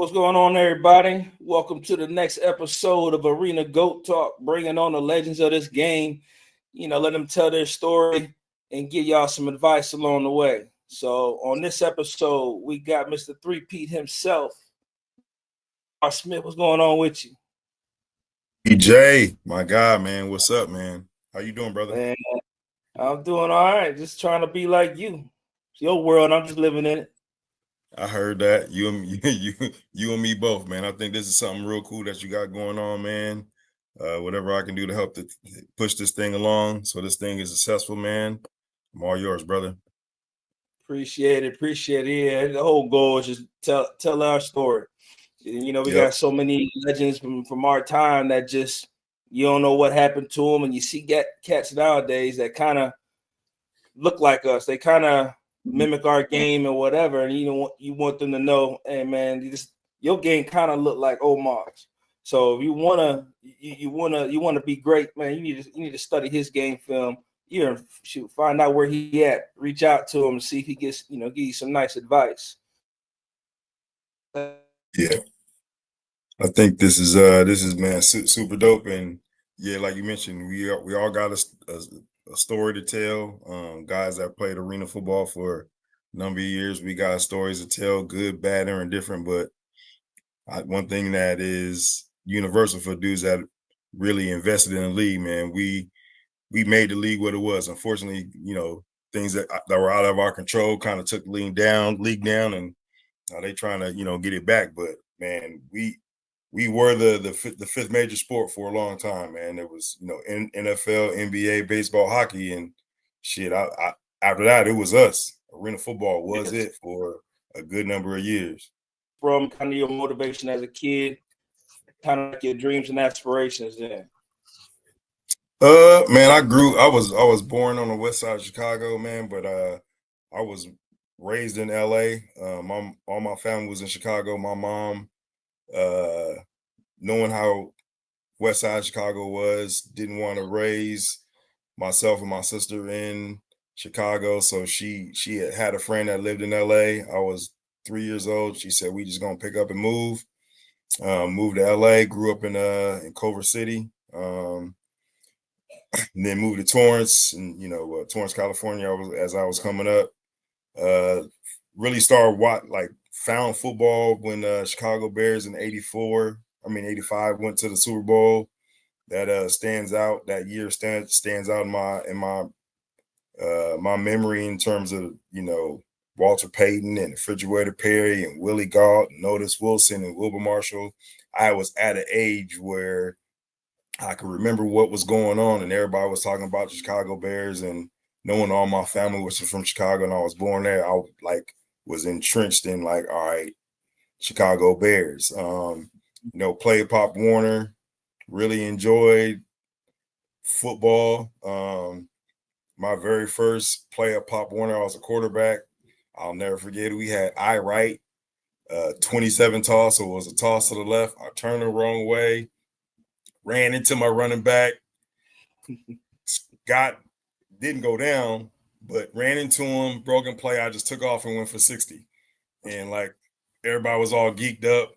What's going on, everybody? Welcome to the next episode of Arena Goat Talk, bringing on the legends of this game. Let them tell their story and give y'all some advice along the way. So, on this episode, we got Mr. Three-Peat himself. Omarr Smith, what's going on with you? EJ, my guy, man. What's up, man? How you doing, brother? Man, I'm doing all right. Just trying to be like you. It's your world. I'm just living in it. I heard that. You and you and me both, man. I think this is something real cool that you got going on, man. Whatever I can do to help to push this thing along so this thing is successful, man. I'm all yours, brother. Appreciate it. Appreciate it. Yeah, the whole goal is just tell our story. We Yep. got so many legends from our time that just you don't know what happened to them, and you see cats nowadays that kind of look like us. They kind of mimic our game or whatever, and you want them to know, hey man, your game kind of look like Omar's. So if you wanna be great, man, you need to study his game film. Find out where he at. Reach out to him and see if he gets give you some nice advice. Yeah. I think this is man super dope, and yeah, like you mentioned, we all got a story to tell. Guys that played arena football for a number of years, we got stories to tell, good, bad, or indifferent. But one thing that is universal for dudes that really invested in the league, man, we made the league what it was. Unfortunately, things that were out of our control kind of took the league down, and they trying to get it back. But man, we were the fifth major sport for a long time, man. There was NFL, NBA, baseball, hockey, and shit. I after that it was us. Arena football was Yes. it for a good number of years. From kind of your motivation as a kid, kind of like your dreams and aspirations then. Man, I was born on the west side of Chicago, man, but I was raised in LA. All my family was in Chicago. My mom, uh, knowing how west side Chicago was, didn't want to raise myself and my sister in Chicago. So she had a friend that lived in LA. I was 3 years old. She said we just gonna pick up and move. Moved to LA, grew up in Culver City. And then moved to Torrance, and Torrance, California. As I was coming up, uh, really started found football when Chicago Bears in '84. I mean '85 went to the Super Bowl. That stands out. That year stands out in my memory in terms of Walter Payton and Refrigerator Perry and Willie Gault, and Otis Wilson and Wilbur Marshall. I was at an age where I could remember what was going on, and everybody was talking about the Chicago Bears, and knowing all my family was from Chicago, and I was born there. I was entrenched in all right, Chicago Bears. Played Pop Warner, really enjoyed football. My very first play at Pop Warner, I was a quarterback. I'll never forget it. We had I right, 27 toss, so it was a toss to the left. I turned the wrong way, ran into my running back, didn't go down, but ran into him, broken play. I just took off and went for 60. And everybody was all geeked up,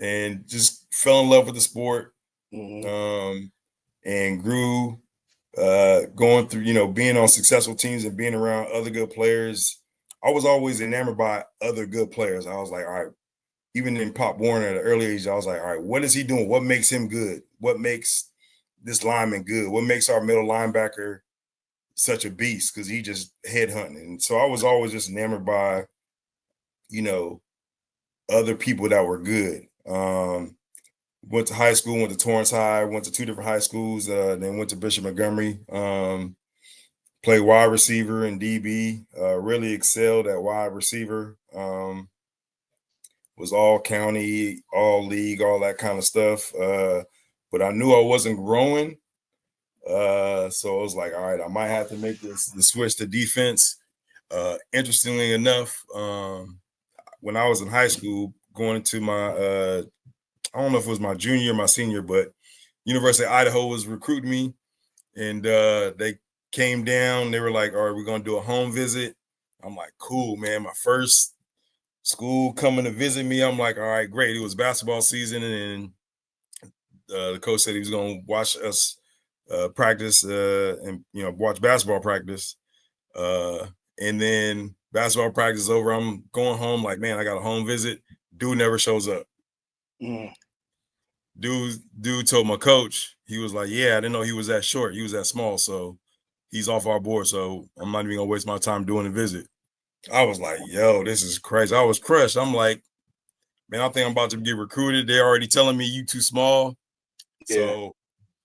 and just fell in love with the sport, and grew, going through, being on successful teams and being around other good players. I was always enamored by other good players. I was like, all right, even in Pop Warner at an early age, I was like, all right, what is he doing? What makes him good? What makes this lineman good? What makes our middle linebacker such a beast? Because he just headhunting. And so I was always just enamored by, other people that were good. Went to high school, went to Torrance High, went to two different high schools, then went to Bishop Montgomery. Played wide receiver and DB. Really excelled at wide receiver. Was all county, all league, all that kind of stuff. But I knew I wasn't growing. So I was like, all right, I might have to make the switch to defense. Interestingly enough, when I was in high school, going into my, I don't know if it was my junior or my senior, but University of Idaho was recruiting me, and they came down. They were like, all right, we're going to do a home visit. I'm like, cool, man. My first school coming to visit me. I'm like, all right, great. It was basketball season, and the coach said he was going to watch us practice and watch basketball practice. And then basketball practice is over. I'm going home. Like, man, I got a home visit. Dude never shows up. Mm. Dude told my coach, he was like, yeah, I didn't know he was that short. He was that small. So he's off our board. So I'm not even going to waste my time doing a visit. I was like, yo, this is crazy. I was crushed. I'm like, man, I think I'm about to get recruited. They're already telling me you too small. Yeah. So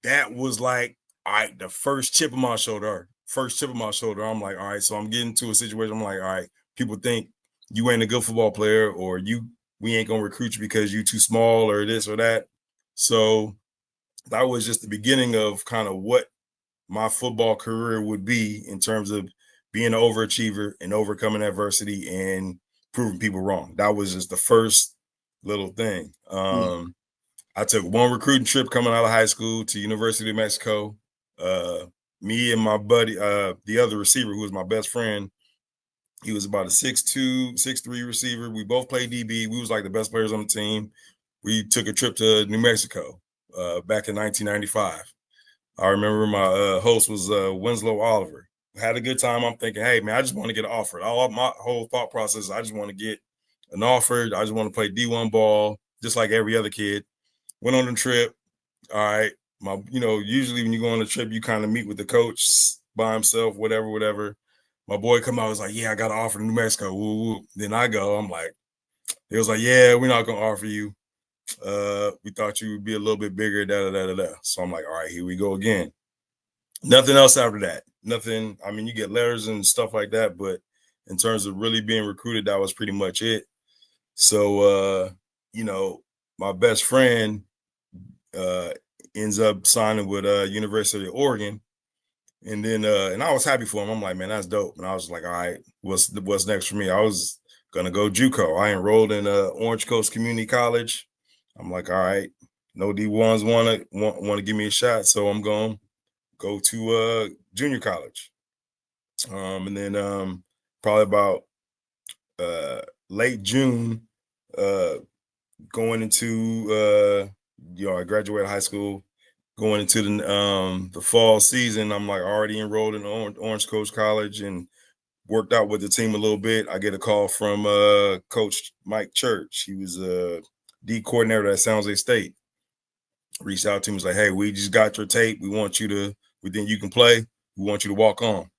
that was like, all right, the first chip on my shoulder. I'm like, all right, so I'm getting to a situation. I'm like, all right, people think you ain't a good football player, or we ain't gonna recruit you because you too small or this or that. So that was just the beginning of kind of what my football career would be in terms of being an overachiever and overcoming adversity and proving people wrong. That was just the first little thing. I took one recruiting trip coming out of high school to University of Mexico. Me and my buddy, the other receiver who was my best friend, he was about a 6'2", 6'3" receiver. We both played DB. We was like the best players on the team. We took a trip to New Mexico back in 1995. I remember my host was Winslow Oliver. Had a good time. I'm thinking, hey, man, I just want to get an offer. My whole thought process, I just want to get an offer. I just want to play D1 ball, just like every other kid. Went on the trip. All right. Usually when you go on a trip, you kind of meet with the coach by himself, whatever. My boy come out, was like, yeah, I got an offer in New Mexico. Woo, woo. Then I go, I'm like, it was like, yeah, we're not going to offer you. We thought you would be a little bit bigger, da. So I'm like, all right, here we go again. Nothing else after that. Nothing. I mean, you get letters and stuff like that, but in terms of really being recruited, that was pretty much it. So, my best friend ends up signing with University of Oregon. And then and I was happy for him. I'm like, man, that's dope. And I was like, all right, what's next for me? I was gonna go JUCO. I enrolled in Orange Coast Community College. I'm like, all right, no D1s want to give me a shot, so I'm going to go to junior college. And then probably about late June, going into I graduated high school, going into the fall season. I'm like already enrolled in Orange Coast College and worked out with the team a little bit. I get a call from Coach Mike Church. He was a D coordinator at San Jose State. Reached out to me, was like, hey, we just got your tape. We think you can play. We want you to walk on.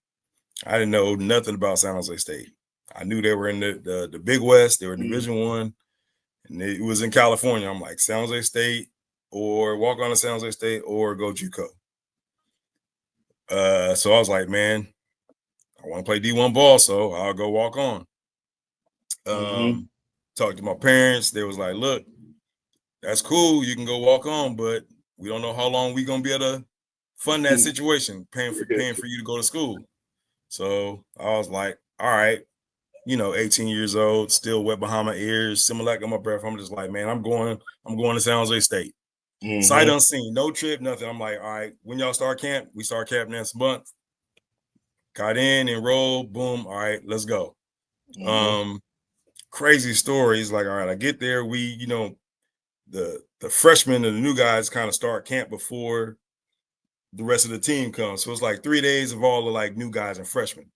I didn't know nothing about San Jose State. I knew they were in the Big West. They were Division I, and it was in California. I'm like, San Jose State, or walk on to San Jose State, or go JUCO. So I was like, man, I want to play D1 ball, so I'll go walk on. Talked to my parents. They was like, look, that's cool. You can go walk on, but we don't know how long we're going to be able to fund that situation, paying for you to go to school. So I was like, all right, 18 years old, still wet behind my ears, Similac on my breath. I'm just like, man, I'm going to San Jose State. Sight unseen, no trip, nothing. I'm like, all right, when y'all start camp, we start camp next month. Got in, enrolled, boom, all right, let's go. Crazy stories. Like, all right, I get there. We, the freshmen and the new guys kind of start camp before the rest of the team comes. So it's like 3 days of all the like new guys and freshmen.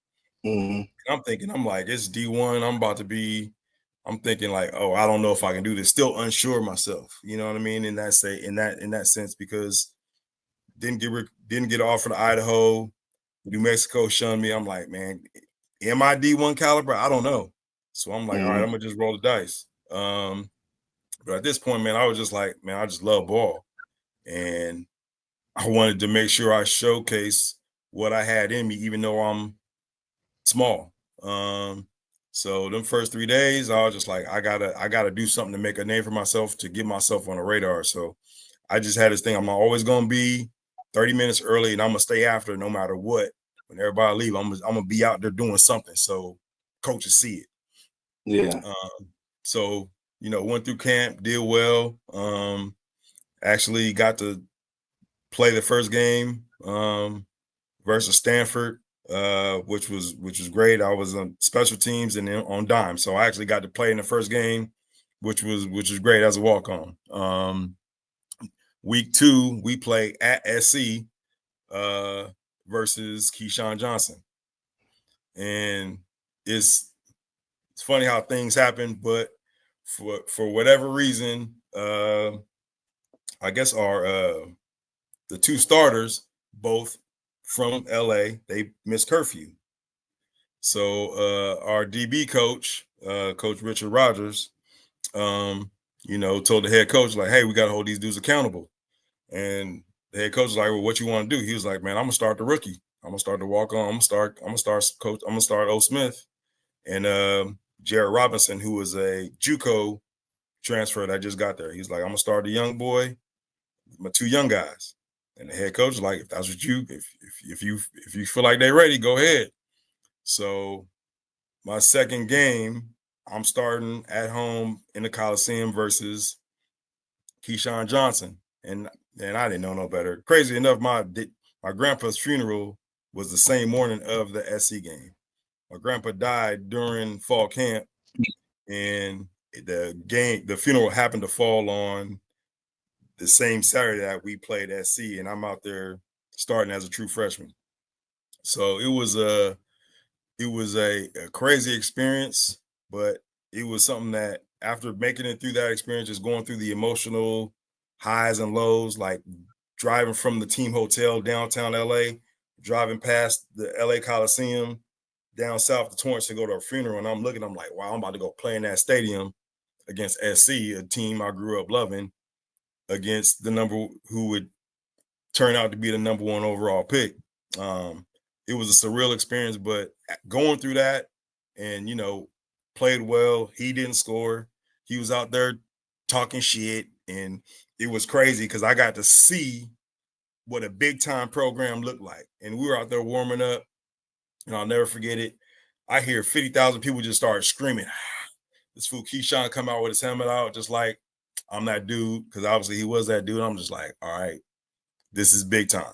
I'm thinking, I'm like, it's D1. I'm thinking like, oh, I don't know if I can do this. Still unsure of myself. You know what I mean? In that sense, because didn't get offered to Idaho, New Mexico shunned me. I'm like, man, am I D1 caliber? I don't know. So I'm like, all right, I'm gonna just roll the dice. But at this point, man, I was just like, man, I just love ball, and I wanted to make sure I showcase what I had in me, even though I'm small. So them first 3 days, I was just like, I gotta do something to make a name for myself, to get myself on the radar. So I just had this thing. I'm always gonna be 30 minutes early, and I'm gonna stay after no matter what. When everybody leave, I'm gonna be out there doing something so coaches see it. Yeah. So went through camp, did well. Actually got to play the first game versus Stanford. which was great. I was on special teams and then on dime, so I actually got to play in the first game, which was great as a walk-on. Week 2, we play at SC versus Keyshawn Johnson, and it's funny how things happen, but for whatever reason, I guess our the 2 starters, both from LA, they missed curfew. So our DB coach, Coach Richard Rogers, told the head coach, like, hey, we got to hold these dudes accountable. And the head coach was like, well, what you want to do? He was like, man, I'm gonna start the rookie. I'm gonna start the walk on. I'm gonna start O. Smith and Jared Robinson, who was a JUCO transfer that just got there. He's like, I'm gonna start the young boy, my 2 young guys. And the head coach was like, if that's what if you feel like they're ready, go ahead. So my second game, I'm starting at home in the Coliseum versus Keyshawn Johnson. And I didn't know no better. Crazy enough, my grandpa's funeral was the same morning of the SC game. My grandpa died during fall camp, and the funeral happened to fall on the same Saturday that we played SC, and I'm out there starting as a true freshman. So it was a crazy experience, but it was something that after making it through that experience, just going through the emotional highs and lows, like driving from the team hotel downtown LA, driving past the LA Coliseum down south to Torrance to go to a funeral. And I'm like, wow, I'm about to go play in that stadium against SC, a team I grew up loving, against the who would turn out to be the number 1 overall pick. It was a surreal experience, but going through that and, played well. He didn't score. He was out there talking shit. And it was crazy because I got to see what a big time program looked like. And we were out there warming up, and I'll never forget it. I hear 50,000 people just start screaming. This fool Keyshawn come out with his helmet out, just like, I'm that dude, because obviously he was that dude. I'm just like, all right, this is big time.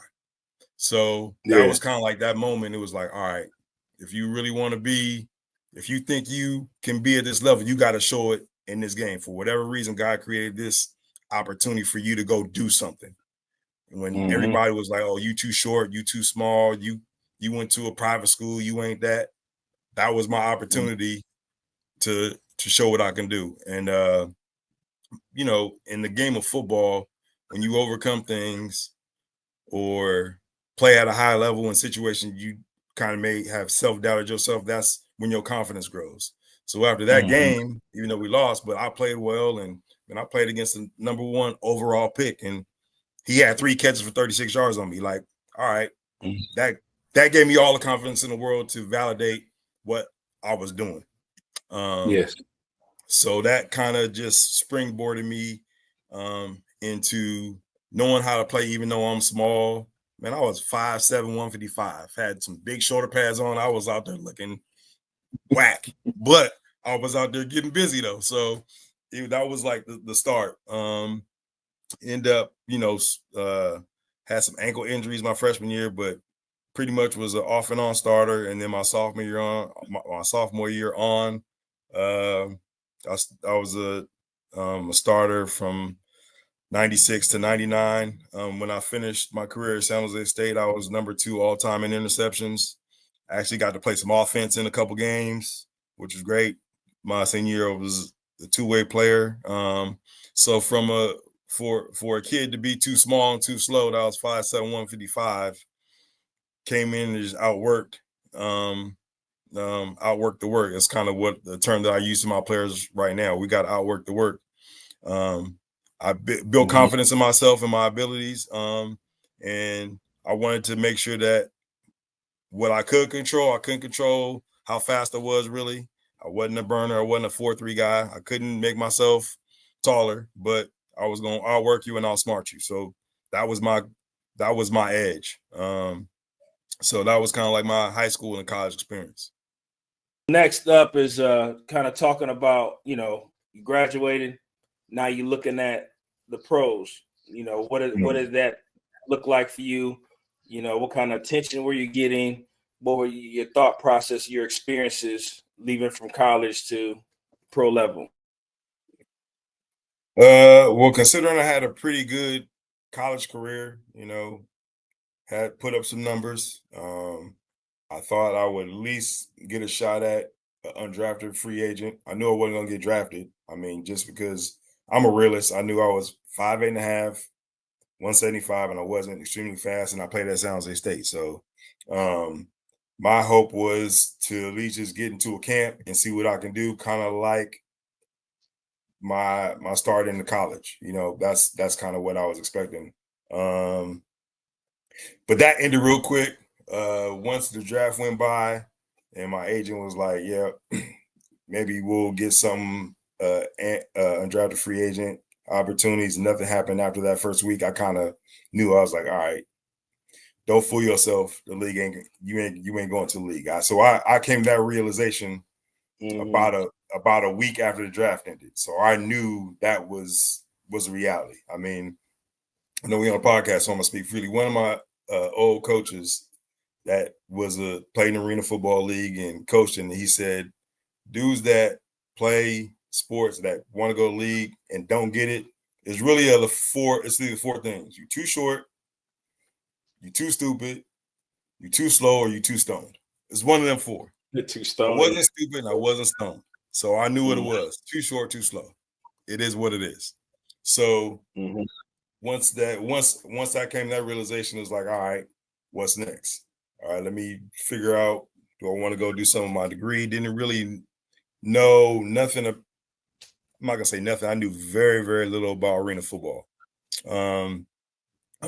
So that was kind of like that moment. It was like, all right, if you really want to be, if you think you can be at this level, you got to show it in this game. For whatever reason, God created this opportunity for you to go do something. And when everybody was like, oh, you too short, you too small, you went to a private school, you ain't that. That was my opportunity to show what I can do. And, in the game of football, when you overcome things or play at a high level in situations you kind of may have self-doubted yourself, that's when your confidence grows. So after that game, even though we lost, but I played well, and I played against the number 1 overall pick, and he had 3 catches for 36 yards on me. Like, all right, that gave me all the confidence in the world to validate what I was doing. So that kind of just springboarded me into knowing how to play, even though I'm small. Man, I was 5'7", 155, had some big shoulder pads on. I was out there looking whack, but I was out there getting busy though. So that was like the start. End up, had some ankle injuries my freshman year, but pretty much was an off and on starter. And then my sophomore year on, I was a starter from 96 to 99. When I finished my career at San Jose State, I was number 2 all time in interceptions. I actually got to play some offense in a couple games, which was great. My senior year, I was a 2-way player. So for a kid to be too small and too slow, that was 5'7", 155, came in and just outworked the work. It's kind of what the term that I use to my players right now. We got to outwork the work. I built confidence in myself and my abilities, and I wanted to make sure that what I couldn't control how fast I was. Really, I wasn't a burner. I wasn't a 4.3 guy. I couldn't make myself taller, but I was going to outwork you and outsmart you. So that was my edge. So that was kind of like my high school and college experience. Next up is kind of talking about, you graduated. Now you're looking at the pros. What does that look like for you? What kind of attention were you getting? what were your thought process, your experiences leaving from college to pro level? Well, considering I had a pretty good college career, had put up some numbers. I thought I would at least get a shot at an undrafted free agent. I knew I wasn't gonna get drafted. I mean, just because I'm a realist, I knew I was 5'8.5", 175, and I wasn't extremely fast, and I played at San Jose State. So my hope was to at least just get into a camp and see what I can do, kind of like my start in the college. That's kind of what I was expecting. But that ended real quick. Once the draft went by, and my agent was like, "Yeah, maybe we'll get some undrafted free agent opportunities." Nothing happened after that first week. I kind of knew. I was like, "All right, don't fool yourself. The league you ain't going to the league." So I came to that realization about a week after the draft ended. So I knew that was a reality. I mean, I know we on a podcast, so I'm gonna speak freely. One of my old coaches that was played in Arena Football League and coached, and he said, dudes that play sports that want to go to league and don't get it is really it's either four things. You're too short, you're too stupid, you're too slow, or you're too stoned. It's one of them four. You're too stoned. I wasn't stupid and I wasn't stoned. So I knew what it was. Too short, too slow. It is what it is. So once I came to that realization, it was like, all right, what's next? All right, let me figure out, do I want to go do some of my degree? Didn't really know nothing. I'm not gonna say nothing. I knew very, very little about arena football. I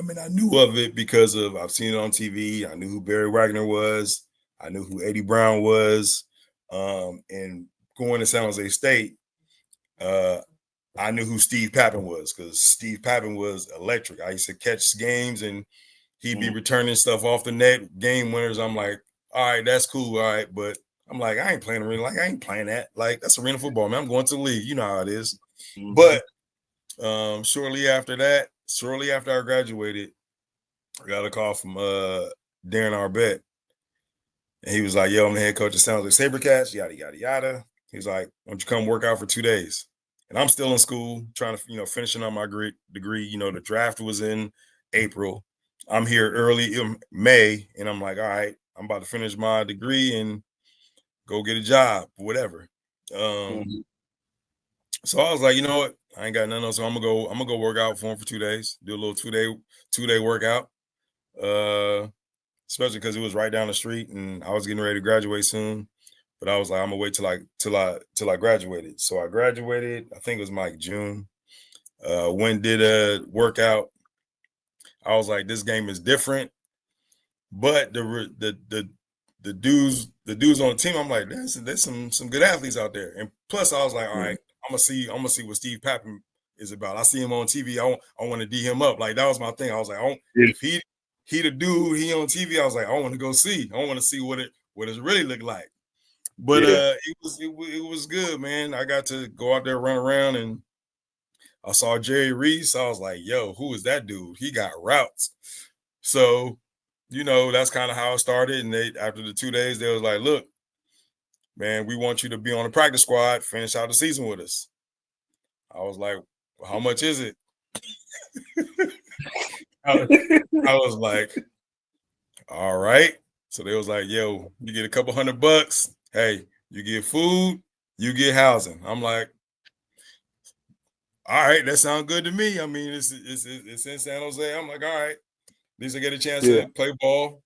mean, I knew of it because I've seen it on TV. I knew who Barry Wagner was. I knew who Eddie Brown was. And going to San Jose State, I knew who Steve Pappin was because Steve Pappin was electric. I used to catch games and he'd be returning stuff off the net, game winners. I'm like, all right, that's cool. All right. But I'm like, I ain't playing arena. Like, I ain't playing that. Like, that's arena football, man. I'm going to the league. You know how it is. But shortly after I graduated, I got a call from Darren Arbett. And he was like, yo, I'm the head coach of San Jose Sabercats, yada, yada, yada. He's like, why don't you come work out for 2 days? And I'm still in school, trying to, finishing on my degree. The draft was in April. I'm here early in May, and I'm like, all right, I'm about to finish my degree and go get a job, whatever. So I was like, you know what? I ain't got nothing else. So I'm gonna go work out for him for 2 days, do a little two-day workout. Especially because it was right down the street and I was getting ready to graduate soon. But I was like, I'm gonna wait till I graduated. So I graduated, I think it was like June. Went did a workout. I was like, this game is different. But the dudes on the team, I'm like, there's some good athletes out there. And plus I was like, all right, I'm gonna see what Steve Pappin is about. I see him on TV. I want to D him up. Like, that was my thing. I was like, if he the dude, he on TV, I was like, I want to go see. I want to see what it really looked like. But it was good, man. I got to go out there, run around, and I saw Jerry Reese. I was like, yo, who is that dude? He got routes. So, that's kind of how it started. And after the 2 days, they was like, look, man, we want you to be on the practice squad, finish out the season with us. I was like, well, how much is it? I was like, all right. So they was like, yo, you get a couple $100. Hey, you get food, you get housing. I'm like, all right, that sounds good to me. I mean, it's in San Jose. I'm like, all right, at least I get a chance to play ball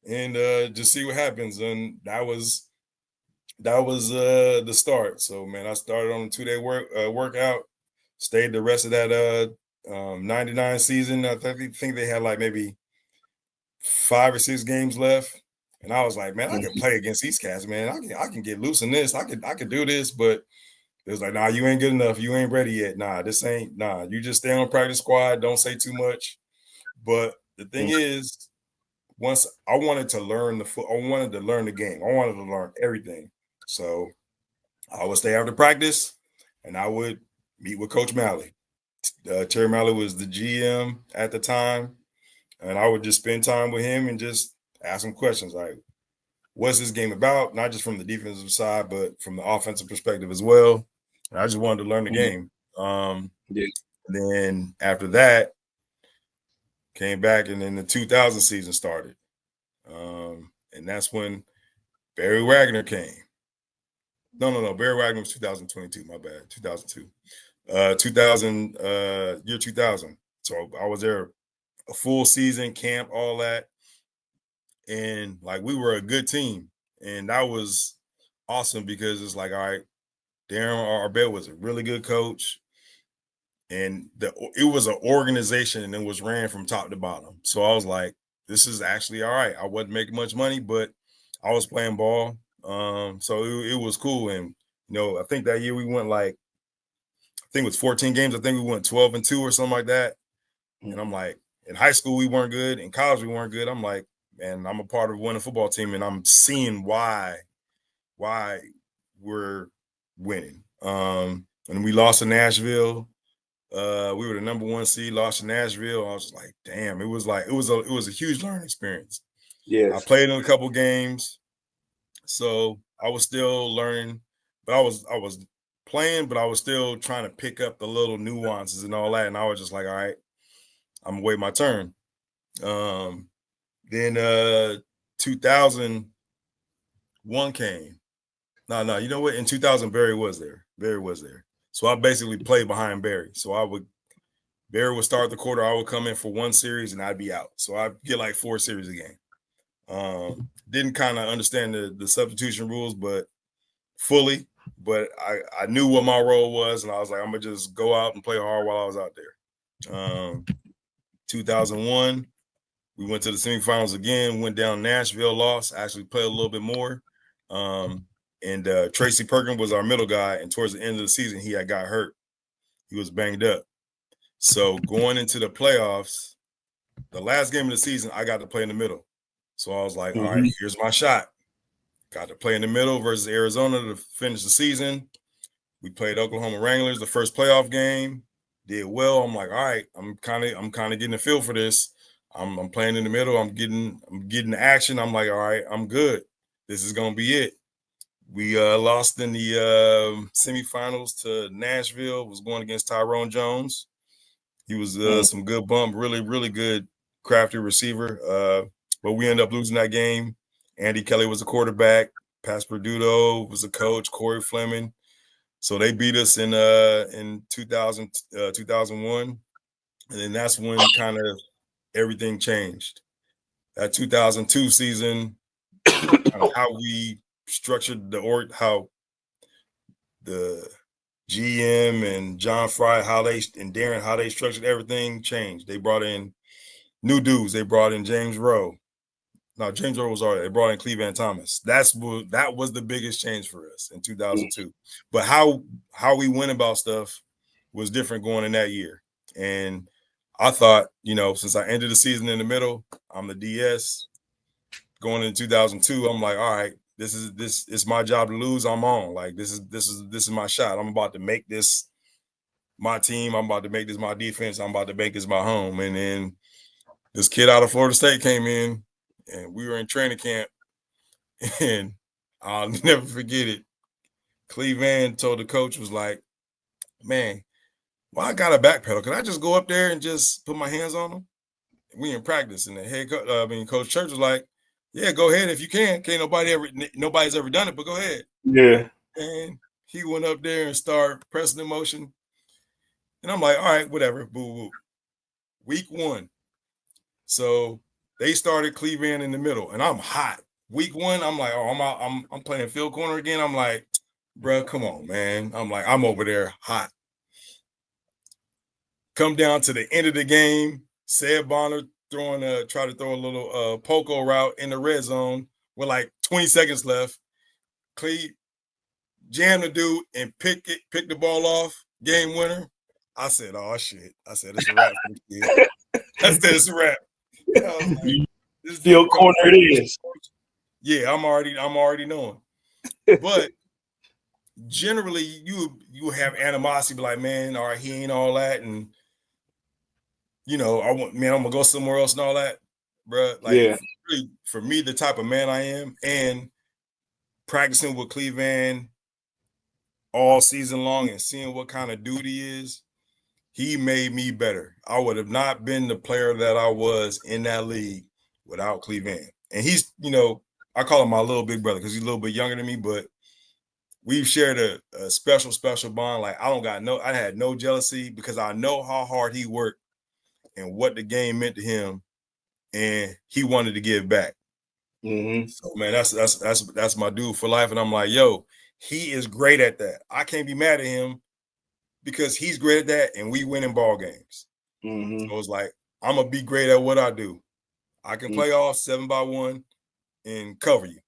and just see what happens. And that was the start. So, man, I started on a 2-day workout, stayed the rest of that 99 season. I think they had like maybe 5 or 6 games left. And I was like, man, I can play against these cats, man. I can get loose in this. I can do this. But it was like, nah, you ain't good enough. You ain't ready yet. Nah, you just stay on practice squad. Don't say too much. But the thing is, once I wanted to learn I wanted to learn the game. I wanted to learn everything. So I would stay after practice and I would meet with Coach Malley. Terry Malley was the GM at the time. And I would just spend time with him and just ask him questions like, what's this game about, not just from the defensive side, but from the offensive perspective as well. And I just wanted to learn the game. Yeah. And then after that, came back, and then the 2000 season started. And that's when Barry Wagner came. No. Barry Wagner was 2022. My bad. 2002. 2000, year 2000. So I was there a full season, camp, all that. And like, we were a good team. And that was awesome because it's like, all right, Darren Arbel was a really good coach. And it was an organization, and it was ran from top to bottom. So I was like, this is actually all right. I wasn't making much money, but I was playing ball. So it was cool. And, I think that year we went like, I think it was 14 games. I think we went 12-2 or something like that. And I'm like, in high school, we weren't good. In college, we weren't good. I'm like, man, I'm a part of a winning football team, and I'm seeing why we're winning. And we lost to Nashville. We were the number 1 seed, lost to Nashville. I was like, damn, it was a huge learning experience. Yes. I played in a couple games, so I was still learning, but I was playing, but I was still trying to pick up the little nuances and all that. And I was just like, all right, I'm gonna wait my turn. Then 2001 came. No, you know what? In 2000, Barry was there. So I basically played behind Barry. So Barry would start the quarter. I would come in for 1 series and I'd be out. So I'd get like 4 series a game. Didn't kind of understand the substitution rules, but fully. But I knew what my role was, and I was like, I'm gonna just go out and play hard while I was out there. 2001, we went to the semifinals again. Went down Nashville, lost. Actually played a little bit more. And Tracy Perkins was our middle guy, and towards the end of the season, he had got hurt. He was banged up. So going into the playoffs, the last game of the season, I got to play in the middle. So I was like, all right, here's my shot. Got to play in the middle versus Arizona to finish the season. We played Oklahoma Wranglers the first playoff game. Did well. I'm like, all right, I'm kind of getting a feel for this. I'm playing in the middle. I'm getting the action. I'm like, all right, I'm good. This is gonna be it. We lost in the semifinals to Nashville. Was going against Tyrone Jones. He was some good bump, really, really good, crafty receiver. But we ended up losing that game. Andy Kelly was a quarterback. Pat Perduto was a coach. Corey Fleming. So they beat us in 2000, 2001. And then that's when kind of everything changed. That 2002 season, how we structured how the GM and John Fry, and Darren, how they structured everything changed. They brought in new dudes. They brought in James Rowe. No, James Rowe was already. They brought in Cleveland Thomas. That was the biggest change for us in 2002. But how we went about stuff was different going in that year. And I thought, since I ended the season in the middle, I'm the DS. Going into 2002, I'm like, all right, this is my job to lose. I'm on. Like, this is my shot. I'm about to make this my team. I'm about to make this my defense. I'm about to make this my home. And then this kid out of Florida State came in, and we were in training camp, and I'll never forget it. Cleveland told the coach, was like, man, well, I got a backpedal. Can I just go up there and just put my hands on him? We in practice, and the head coach, Coach Church was like, yeah, go ahead if you can. Nobody's ever done it, but go ahead. Yeah. And he went up there and started pressing the motion. And I'm like, all right, whatever, boo-boo. Week 1. So they started Cleveland in the middle, and I'm hot. Week 1, I'm like, oh, I'm playing field corner again. I'm like, bro, come on, man. I'm like, I'm over there hot. Come down to the end of the game, Seb Bonner try to throw a little poco route in the red zone with like 20 seconds left. Cleve jammed the dude and pick the ball off, game winner. I said, oh shit. I said, it's a wrap for the kid. I said, it's a wrap. Like, Field corner it is. Yeah, I'm already knowing. But generally you have animosity, be like, man, all right, he ain't all that, and I'm gonna go somewhere else and all that. bro. Like, Yeah. really, for me, the type of man I am, and practicing with Cleveland all season long and seeing what kind of dude he is, he made me better. I would have not been the player that I was in that league without Cleveland. And he's, I call him my little big brother because he's a little bit younger than me, but we've shared a special, special bond. Like, I had no jealousy because I know how hard he worked and what the game meant to him, and he wanted to give back. Mm-hmm. So, man, that's my dude for life. And I'm like, yo, he is great at that. I can't be mad at him because he's great at that, and we win in ball games. Mm-hmm. So it's like, I'm gonna be great at what I do. I can play off 7-by-1 and cover you.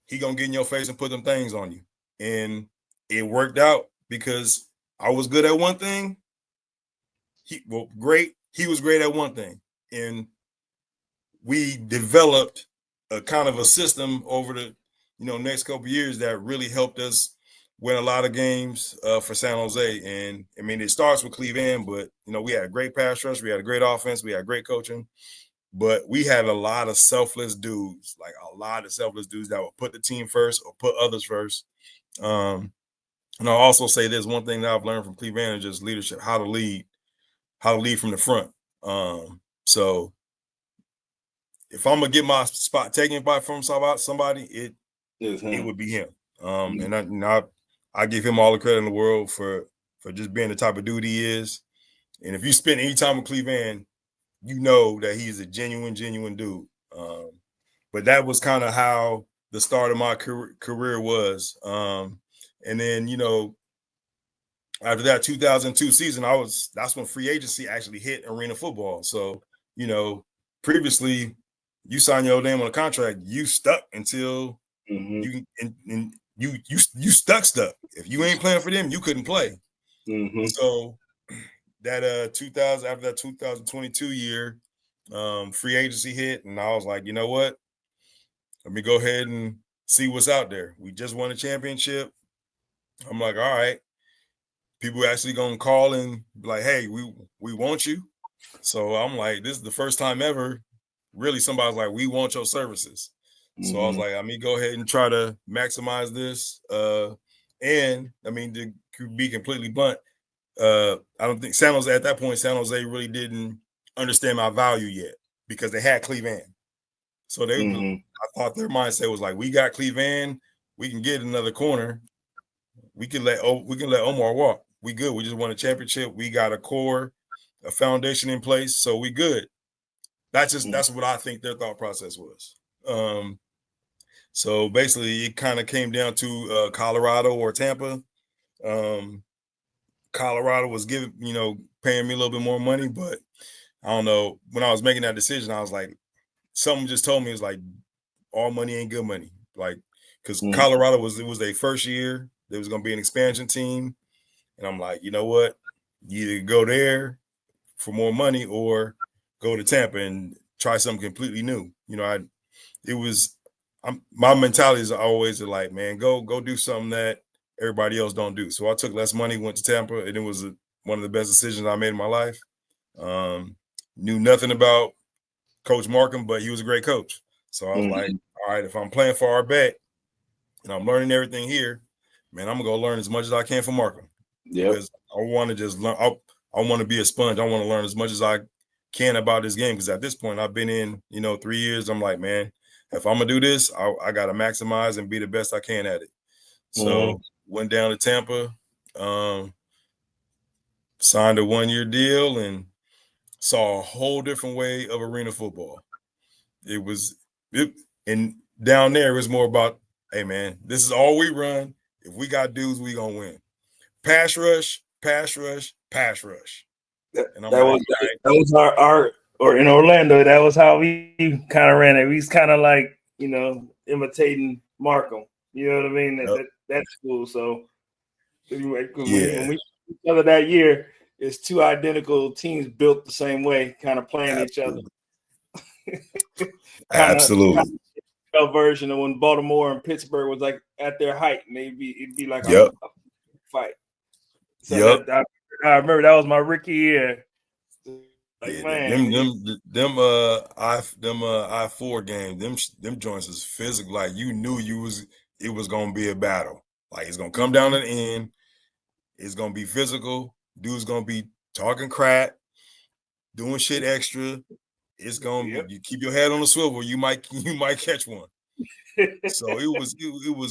He gonna get in your face and put them things on you. And it worked out because I was good at one thing. He was great at one thing. And we developed a kind of a system over the next couple of years that really helped us win a lot of games for San Jose. And I mean, it starts with Cleveland, but we had a great pass rush, we had a great offense, we had great coaching, but we had a lot of selfless dudes, that would put the team first or put others first. And I'll also say this one thing that I've learned from Cleveland is just leadership, how to lead from the front. So if I'm gonna get my spot taken from somebody, it would be him. And I give him all the credit in the world for just being the type of dude he is. And if you spend any time with Cleveland, you know that he's a genuine dude. But that was kind of how the start of my career was. And then after that 2002 season, that's when free agency actually hit arena football. So previously, you sign your name on a contract, you stuck until you and you stuck. If you ain't playing for them, you couldn't play. Mm-hmm. So that after that 2022 year, free agency hit, and I was like, you know what? Let me go ahead and see what's out there. We just won a championship. I'm like, all right, people actually gonna call and be like, hey, we want you. So I'm like, this is the first time ever, really, somebody's like, we want your services. So I was like, let me go ahead and try to maximize this. And I mean, to be completely blunt, I don't think San Jose really didn't understand my value yet because they had Cleveland. So I thought their mindset was like, we got Cleveland, we can get another corner. We can let Omarr walk. We good. We just won a championship. We got a foundation in place, so we good. That's what I think their thought process was. So basically, it kind of came down to Colorado or Tampa. Colorado was paying me a little bit more money, but I don't know. When I was making that decision, I was like, something just told me it's like all money ain't good money. Like, because Colorado was their first year. There was going to be an expansion team, and I'm like, you know what? You either go there for more money or go to Tampa and try something completely new. My mentality is always like, man, go do something that everybody else don't do. So I took less money, went to Tampa, and it was one of the best decisions I made in my life. Knew nothing about Coach Markham, but he was a great coach. So I was like, all right, if I'm playing for our bet and I'm learning everything here, man, I'm gonna go learn as much as I can from Markham. Because I want to just learn. I want to be a sponge. I want to learn as much as I can about this game. Because at this point, I've been in 3 years. I'm like, man, if I'm gonna do this, I got to maximize and be the best I can at it. So went down to Tampa, signed a 1-year deal, and saw a whole different way of arena football. And down there, it was more about, hey, man, this is all we run. If we got dudes, we gonna win. Pass rush, pass rush, pass rush. And I'm that was our or in Orlando, that was how we kind of ran it. We was kind of like, imitating Markham. You know what I mean? That's cool. So when we each other that year, it's two identical teams built the same way, kind of playing each other. Absolutely. Version of when Baltimore and Pittsburgh was like at their height, maybe it'd be like a fight. So I remember that was my rookie year. Like, Yeah, man, I-4 games, them joints was physical. Like you knew it was gonna be a battle. Like it's gonna come down to the end. It's gonna be physical. Dude's gonna be talking crap, doing shit extra. It's gonna be yep. you keep your head on the swivel. You might you might catch one. So it was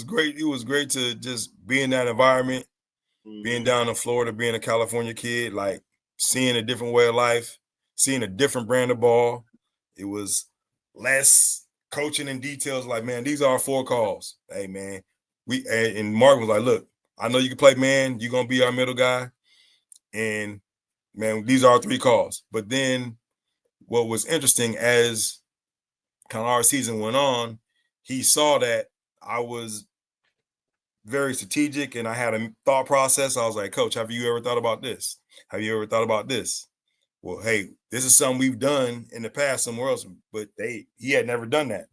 great. It was great to just be in that environment, being down in Florida, being a California kid, like seeing a different way of life, seeing a different brand of ball. It was less coaching in details. Like, man, these are our 4 calls. Hey, man, and Mark was like, look, I know you can play man. You're gonna be our middle guy, and man, these are our 3 calls. But then what was interesting as kind of our season went on, he saw that I was very strategic and I had a thought process. I was like, Coach, have you ever thought about this? Have you ever thought about this? Well, hey, this is something we've done in the past somewhere else, but he had never done that.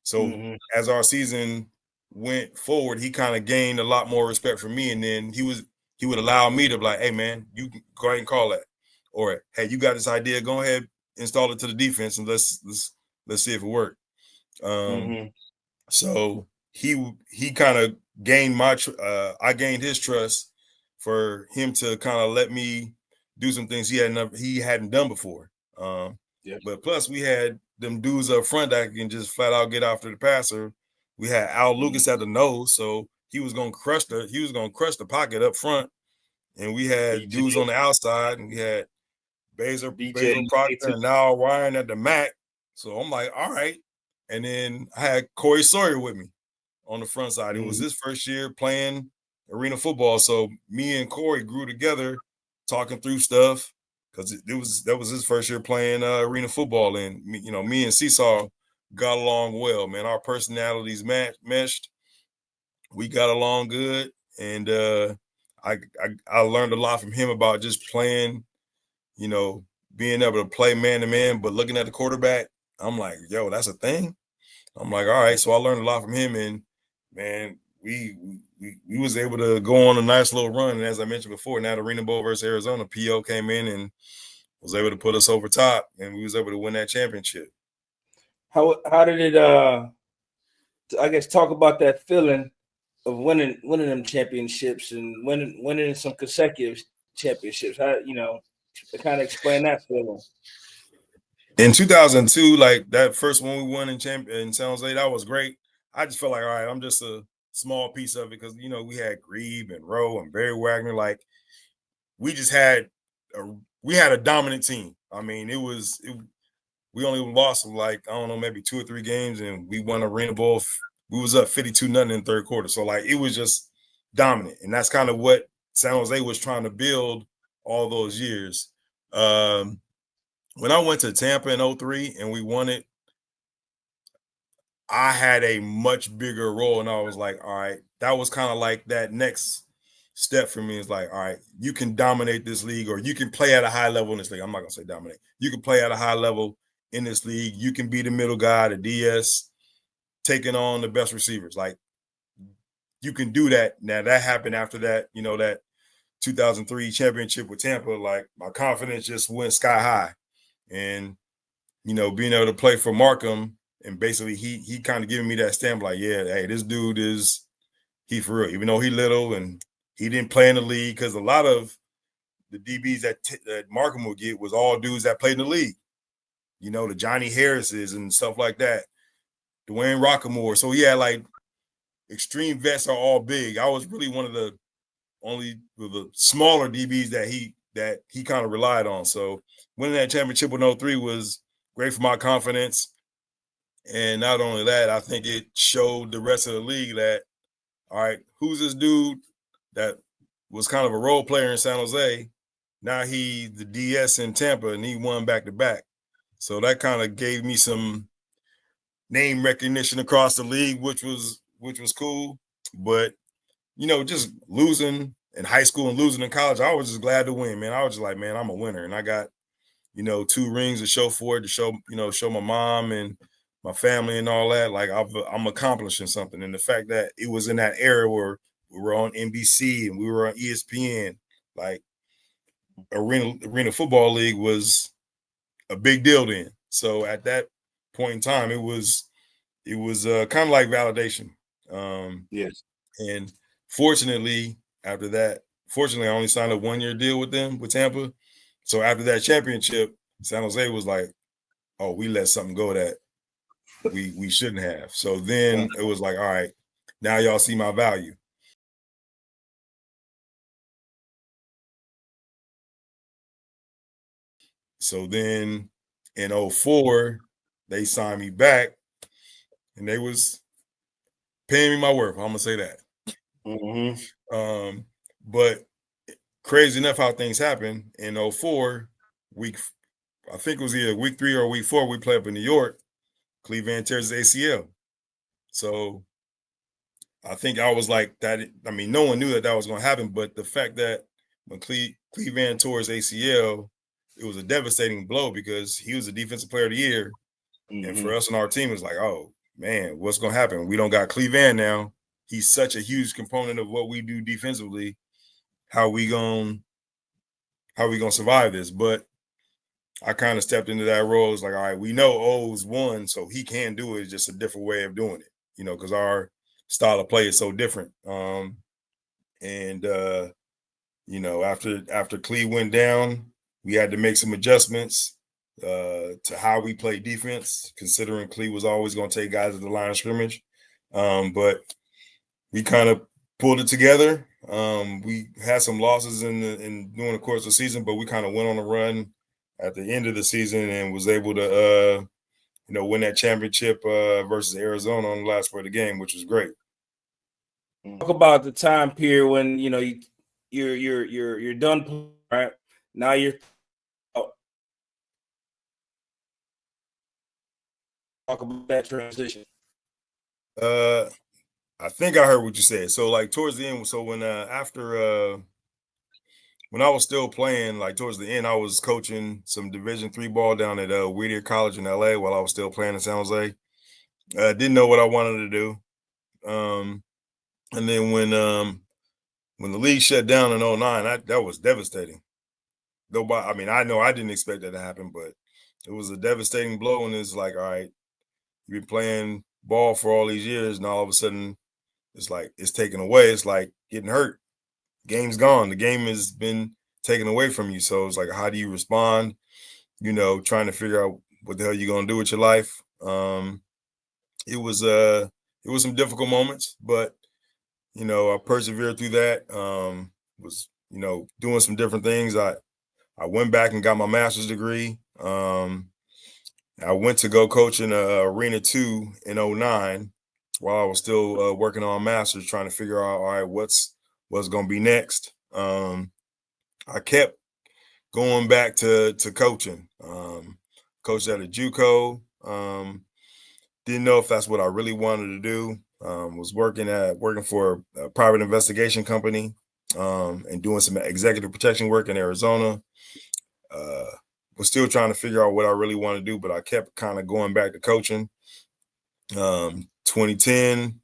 So as our season went forward, he kind of gained a lot more respect for me. And then he would allow me to be like, hey man, you can go ahead and call that. Or hey, you got this idea, go ahead, install it to the defense and let's see if it works. So he kind of gained I gained his trust for him to kind of let me do some things he hadn't done before. But plus we had them dudes up front that can just flat out get after the passer. We had Al Lucas at the nose, so he was gonna crush the pocket up front, and we had BJ, dudes on the outside, and we had BJ, Basil Proctor and now Ryan at the Mac. So I'm like, all right. And then I had Corey Sawyer with me on the front side. It was his first year playing arena football. So me and Corey grew together talking through stuff because that was his first year playing arena football. And me and Seesaw got along well, man. Our personalities meshed. We got along good. And I learned a lot from him about just playing, being able to play man to man, but looking at the quarterback, I'm like, yo, that's a thing. I'm like, all right. So I learned a lot from him, and man, we was able to go on a nice little run. And as I mentioned before, now the Arena Bowl versus Arizona, PO came in and was able to put us over top, and we was able to win that championship. how did it? I guess talk about that feeling of winning them championships and winning some consecutive championships. How kind of explain that feeling. In 2002, like that first one we won in San Jose, that was great. I just felt like, all right, I'm just a small piece of it because we had Grieve and Rowe and Barry Wagner. Like we just had a dominant team. I mean, we only lost like I don't know maybe 2 or 3 games, and we won Arena Bowl. We was up 52-0 in the third quarter. So like it was just dominant, and that's kind of what San Jose was trying to build all those years. When I went to Tampa in 03 and we won it, I had a much bigger role, and I was like, all right, that was kind of like that next step for me. Is like, all right, you can dominate this league, or you can play at a high level in this league. I'm not gonna say dominate. You can play at a high level in this league. You can be the middle guy, the DS, taking on the best receivers. Like you can do that. Now that happened after that, that 2003 championship with Tampa. Like my confidence just went sky high, and being able to play for Markham, and basically he kind of giving me that stamp like, yeah, hey, this dude he for real. Even though he little and he didn't play in the league, because a lot of the DBs that Markham would get was all dudes that played in the league. The Johnny Harrises and stuff like that, Dwayne Rockamore. So he had like extreme vets are all big. I was really one of the smaller DBs that he kind of relied on. So winning that championship with 03 was great for my confidence. And not only that, I think it showed the rest of the league that, all right, who's this dude that was kind of a role player in San Jose? Now he's the DS in Tampa, and he won back to back. So that kind of gave me some name recognition across the league, which was cool. But just losing in high school and losing in college, I was just glad to win, man. I was just like, man, I'm a winner, and I got 2 rings to show for it, to show my mom and my family and all that. Like I'm accomplishing something, and the fact that it was in that era where we were on NBC and we were on ESPN, like Arena Football League was a big deal then. So at that point in time, it was kind of like validation. Yes. And fortunately, after that, I only signed a 1-year deal with them with Tampa. So after that championship, San Jose was like, "Oh, we let something go that we shouldn't have." So then it was like, "All right, now y'all see my value." So then in '04, they signed me back, and they was paying me my worth. I'm gonna say that. But crazy enough, how things happen in '04, week I think it was either week 3 or week 4, we play up in New York. Cleveland tears his ACL. So I think I was like that. I mean, no one knew that that was going to happen, but the fact that when Cleveland tore his ACL, it was a devastating blow because he was the defensive player of the year. And for us and our team, it's like, oh man, what's going to happen? We don't got Cleveland now. He's such a huge component of what we do defensively. How we gonna survive this? But I kind of stepped into that role. It's like, all right, we know O's won, so he can do it. It's just a different way of doing it, because our style of play is so different. And after Clee went down, we had to make some adjustments to how we play defense, considering Clee was always going to take guys at the line of scrimmage. But we kind of pulled it together. We had some losses during the course of the season, but we kind of went on a run at the end of the season and was able to win that championship versus Arizona on the last play of the game, which was great. Talk about the time period when you're done, right? Now you're talk about that transition. I think I heard what you said. So like towards the end, so when when I was still playing, like towards the end, I was coaching some Division III ball down at Whittier College in LA while I was still playing in San Jose. Didn't know what I wanted to do. And then when the league shut down in '09, that was devastating. Nobody, I mean, I know I didn't expect that to happen, but it was a devastating blow. And it's like, all right, you've been playing ball for all these years, and all of a sudden, it's like it's taken away. It's like getting hurt. Game's gone. The game has been taken away from you. So it's like, how do you respond? Trying to figure out what the hell you're gonna do with your life. It was some difficult moments, but I persevered through that. Was doing some different things. I went back and got my master's degree. I went to go coach in Arena 2 in '09 while I was still working on master's, trying to figure out, all right, what's going to be next. I kept going back to coaching. Coached at a JUCO. Didn't know if that's what I really wanted to do. Was working for a private investigation company and doing some executive protection work in Arizona. Was still trying to figure out what I really want to do, but I kept kind of going back to coaching. 2010,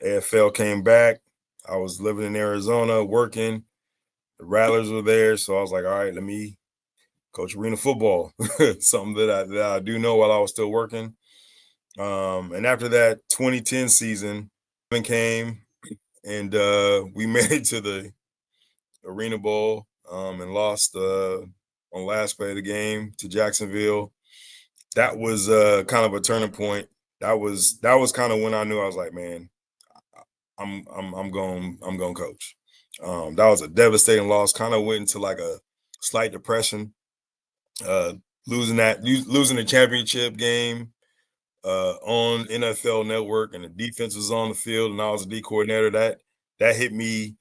AFL came back. I was living in Arizona, working. The Rattlers were there, so I was like, all right, let me coach arena football, something that I do know while I was still working. And after that 2010 season came, and we made it to the Arena Bowl and lost on the last play of the game to Jacksonville. That was kind of a turning point. That was kind of when I knew I was like, man, I'm going coach. That was a devastating loss. Kind of went into like a slight depression. Losing the championship game on NFL Network, and the defense was on the field, and I was a D coordinator. That hit me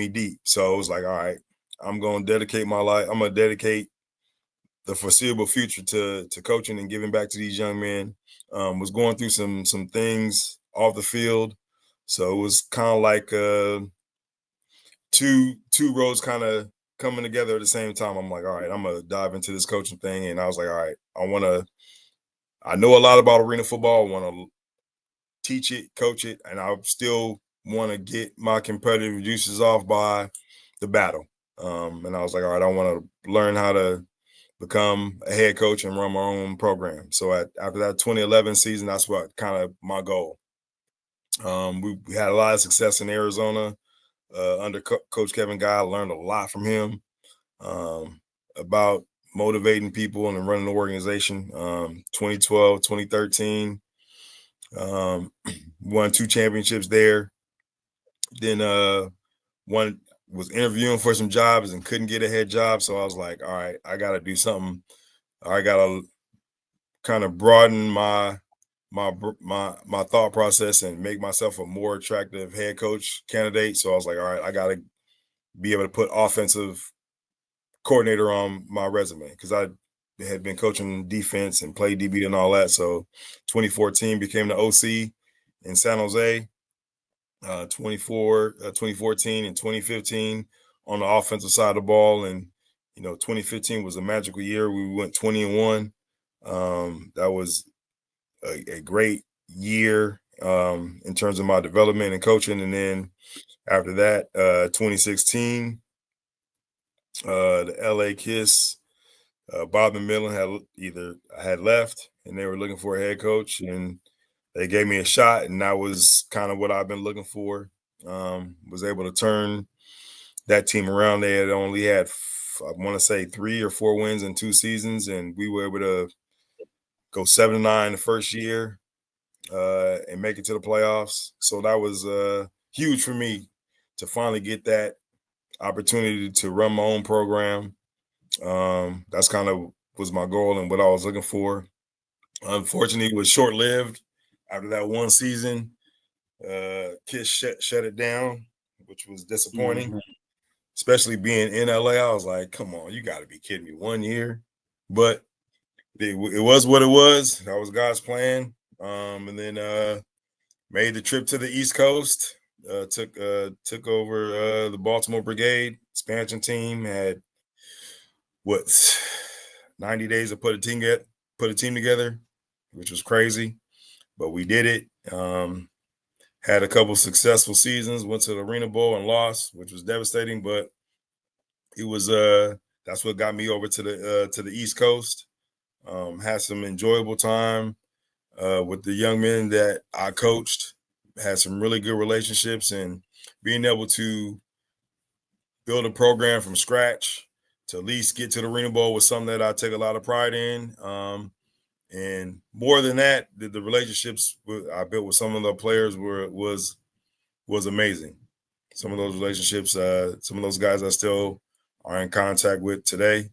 deep. So it was like, all right, I'm going to dedicate my life. I'm going to dedicate the foreseeable future to coaching and giving back to these young men. Was going through some things off the field, so it was kind of like two roads kind of coming together at the same time. I'm like, all right, I'm gonna dive into this coaching thing, and I was like, all right, I know a lot about arena football. I want to teach it, coach it, and I still want to get my competitive juices off by the battle. And I was like, all right, I want to learn how to become a head coach and run my own program. So after that 2011 season, that's what kind of my goal. We had a lot of success in Arizona under Coach Kevin Guy. I learned a lot from him about motivating people and running the organization. 2012, 2013, won 2 championships there. Then one was interviewing for some jobs and couldn't get a head job. So I was like, all right, I got to do something. I got to kind of broaden my thought process and make myself a more attractive head coach candidate. So I was like, all right, I got to be able to put offensive coordinator on my resume because I had been coaching defense and played DB and all that. So 2014 became the OC in San Jose. 2014 and 2015 on the offensive side of the ball. And, 2015 was a magical year. We went 20-1. That was a great year in terms of my development and coaching. And then after that, 2016, the LA Kiss, Bob McMillan had left and they were looking for a head coach, and they gave me a shot, and that was kind of what I've been looking for. Was able to turn that team around. They had only had, I want to say, 3 or 4 wins in 2 seasons, and we were able to go 7-9 the first year and make it to the playoffs. So that was huge for me to finally get that opportunity to run my own program. That's kind of was my goal and what I was looking for. Unfortunately, it was short-lived. After that one season, Kiss shut it down, which was disappointing, especially being in LA. I was like, come on, you got to be kidding me. 1 year. But it was what it was. That was God's plan. And then made the trip to the East Coast, took over the Baltimore Brigade expansion team, had 90 days to put a team together, which was crazy, but we did it. Had a couple successful seasons, went to the Arena Bowl and lost, which was devastating, but it was that's what got me over to the East Coast. Had some enjoyable time with the young men that I coached, had some really good relationships, and being able to build a program from scratch to at least get to the Arena Bowl was something that I take a lot of pride in. And more than that, the relationships I built with some of the players was amazing. Some of those relationships, some of those guys I still are in contact with today.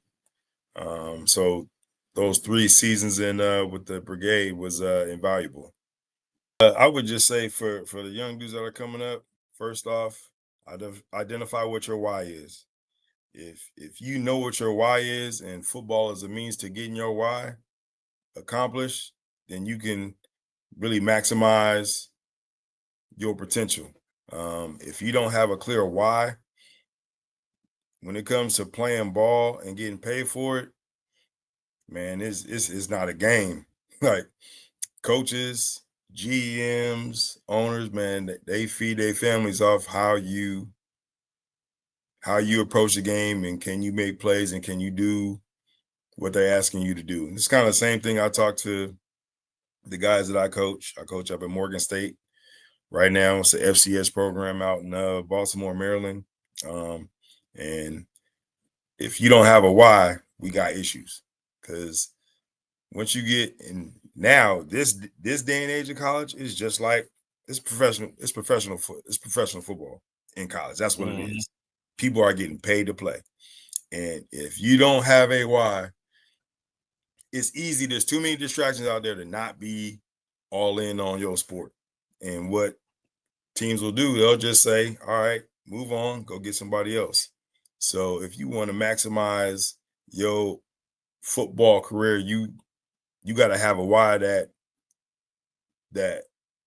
So those 3 seasons in with the brigade was invaluable. I would just say for the young dudes that are coming up, first off, identify what your why is. If you know what your why is, and football is a means to getting your why accomplished, then you can really maximize your potential. If you don't have a clear why, when it comes to playing ball and getting paid for it, man, it's not a game. Like coaches, GMs, owners, man, they feed their families off how you approach the game, and can you make plays, and can you do what they're asking you to do. And it's kind of the same thing I talk to the guys that I coach. I coach up at Morgan State right now. It's an FCS program out in Baltimore, Maryland. And if you don't have a why, we got issues, because once you get in now, this day and age of college is just like it's professional football in college. That's what it is. People are getting paid to play. And if you don't have a why, it's easy. There's too many distractions out there to not be all in on your sport. And what teams will do, they'll just say, all right, move on, go get somebody else. So if you want to maximize your football career, you got to have a why that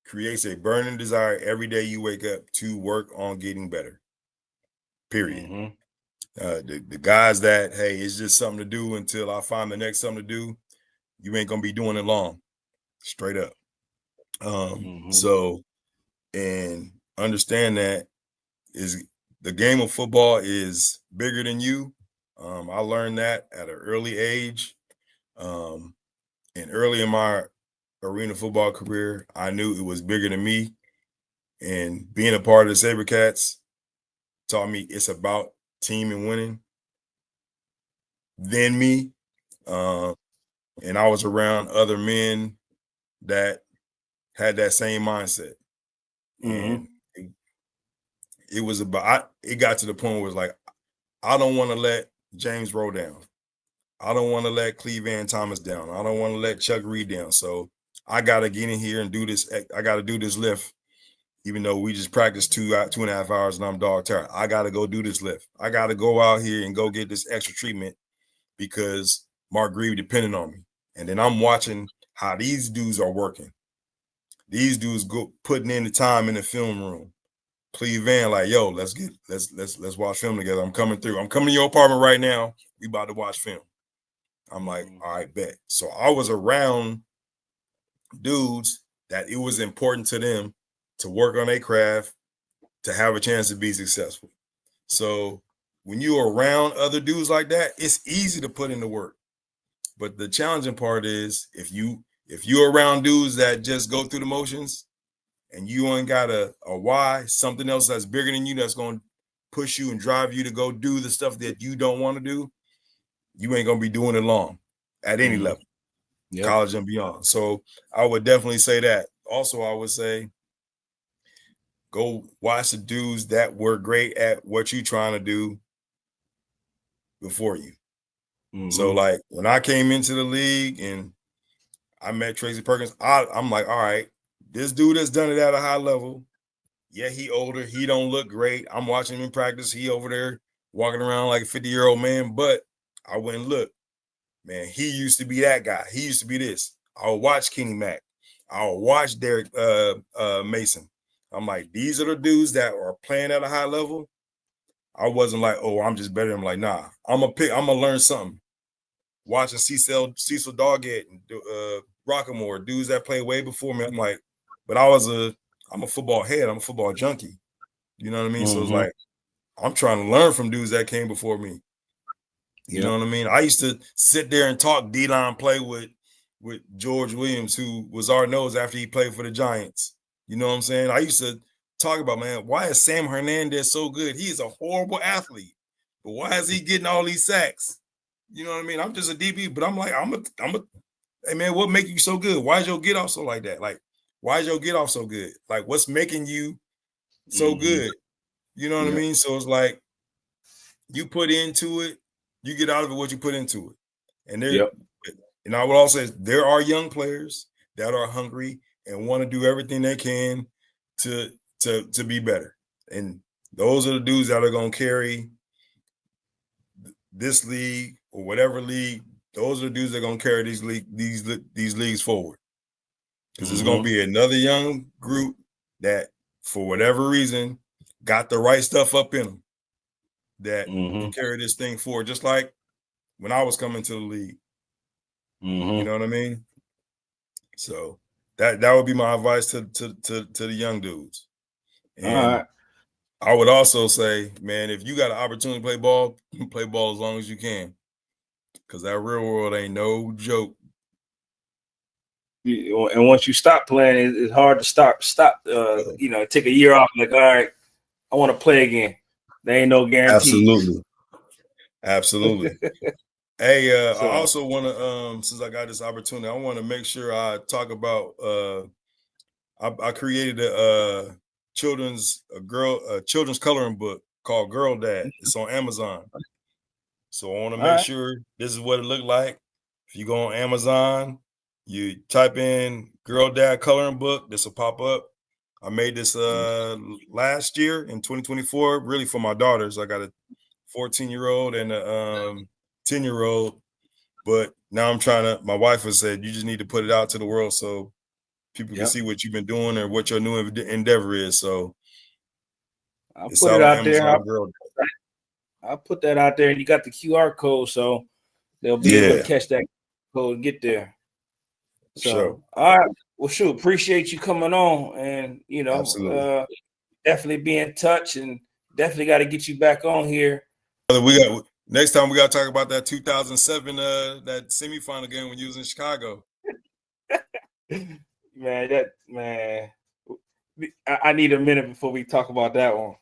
creates a burning desire every day you wake up to work on getting better. Period. The guys that, hey, it's just something to do until I find the next something to do, you ain't gonna be doing it long. Straight up. So, and understand that is the game of football is bigger than you, I learned that at an early age. And early in my arena football career, I knew it was bigger than me. And being a part of the SaberCats taught me it's about team and winning than me. And I was around other men that had that same mindset. And it was about, it got to the point where it was like, I don't want to let James Rowe down. I don't want to let Cleve Van Thomas down. I don't want to let Chuck Reed down. So I got to get in here and do this. I got to do this lift, even though we just practiced 2.5 hours and I'm dog tired. I got to go do this lift. I got to go out here and go get this extra treatment because Mark Grieve depended on me. And then I'm watching how these dudes are working. These dudes go putting in the time in the film room. Cleve Van, like, yo, let's watch film together. I'm coming through. I'm coming to your apartment right now. We about to watch film. I'm like, all right, bet. So I was around dudes that it was important to them to work on their craft, to have a chance to be successful. So when you're around other dudes like that, it's easy to put in the work. But the challenging part is if you're around dudes that just go through the motions and you ain't got a why, something else that's bigger than you that's going to push you and drive you to go do the stuff that you don't want to do, you ain't going to be doing it long at any level, college and beyond. So I would definitely say that. Also, I would say go watch the dudes that were great at what you're trying to do before you. So like when I came into the league and I met Tracy Perkins, I'm like, all right, this dude has done it at a high level. Yeah, he older. He don't look great. I'm watching him in practice. He over there walking around like a 50-year-old man. But I went and looked. Man, he used to be that guy. He used to be this. I'll watch Kenny Mack. I'll watch Derek Mason. I'm like, these are the dudes that are playing at a high level. I wasn't like, oh, I'm just better. I'm like, nah, I'm gonna learn something. Watching Cecil Doggett and Rockamore, dudes that played way before me. I'm like, but I'm a football head. I'm a football junkie. You know what I mean? So it's like, I'm trying to learn from dudes that came before me. You know what I mean? I used to sit there and talk D-line play with George Williams, who was our nose after he played for the Giants. You know what I'm saying? I used to talk about, man, why is Sam Hernandez so good? He is a horrible athlete, but why is he getting all these sacks? You know what I mean? I'm just a DB, but I'm like, hey man, what make you so good? Why is your get off so like that? Like, why is your get off so good? Like, what's making you so good? You know what I mean? So it's like, you put into it, you get out of it what you put into it. And and I would also say there are young players that are hungry and want to do everything they can to be better. And those are the dudes that are going to carry this league or whatever league. Those are the dudes that are going to carry these leagues forward. Because there's going to be another young group that, for whatever reason, got the right stuff up in them that can carry this thing forward. Just like when I was coming to the league. You know what I mean? So that would be my advice to the young dudes. And I would also say, man, if you got an opportunity to play ball as long as you can. Because that real world ain't no joke. And once you stop playing, it's hard to stop. Take a year off. Like, all right, I want to play again. There ain't no guarantee. Absolutely. Hey, I also want to, since I got this opportunity, I want to make sure I talk about. I created a children's coloring book called Girl Dad. It's on Amazon. So I want to make sure this is what it looked like. If you go on Amazon, you type in Girl Dad coloring book, this will pop up. I made this last year in 2024, really for my daughters. I got a 14-year-old and a 10-year-old, but now my wife has said, you just need to put it out to the world so people can see what you've been doing or what your new endeavor is. So I'll put it out there. I'll put that out there, and you got the QR code, so they'll be able to catch that code and get there. So, all right. Well, shoot, appreciate you coming on, and definitely be in touch, and definitely got to get you back on here. We Next time we got to talk about that 2007 that semifinal game when you was in Chicago. Man, I need a minute before we talk about that one.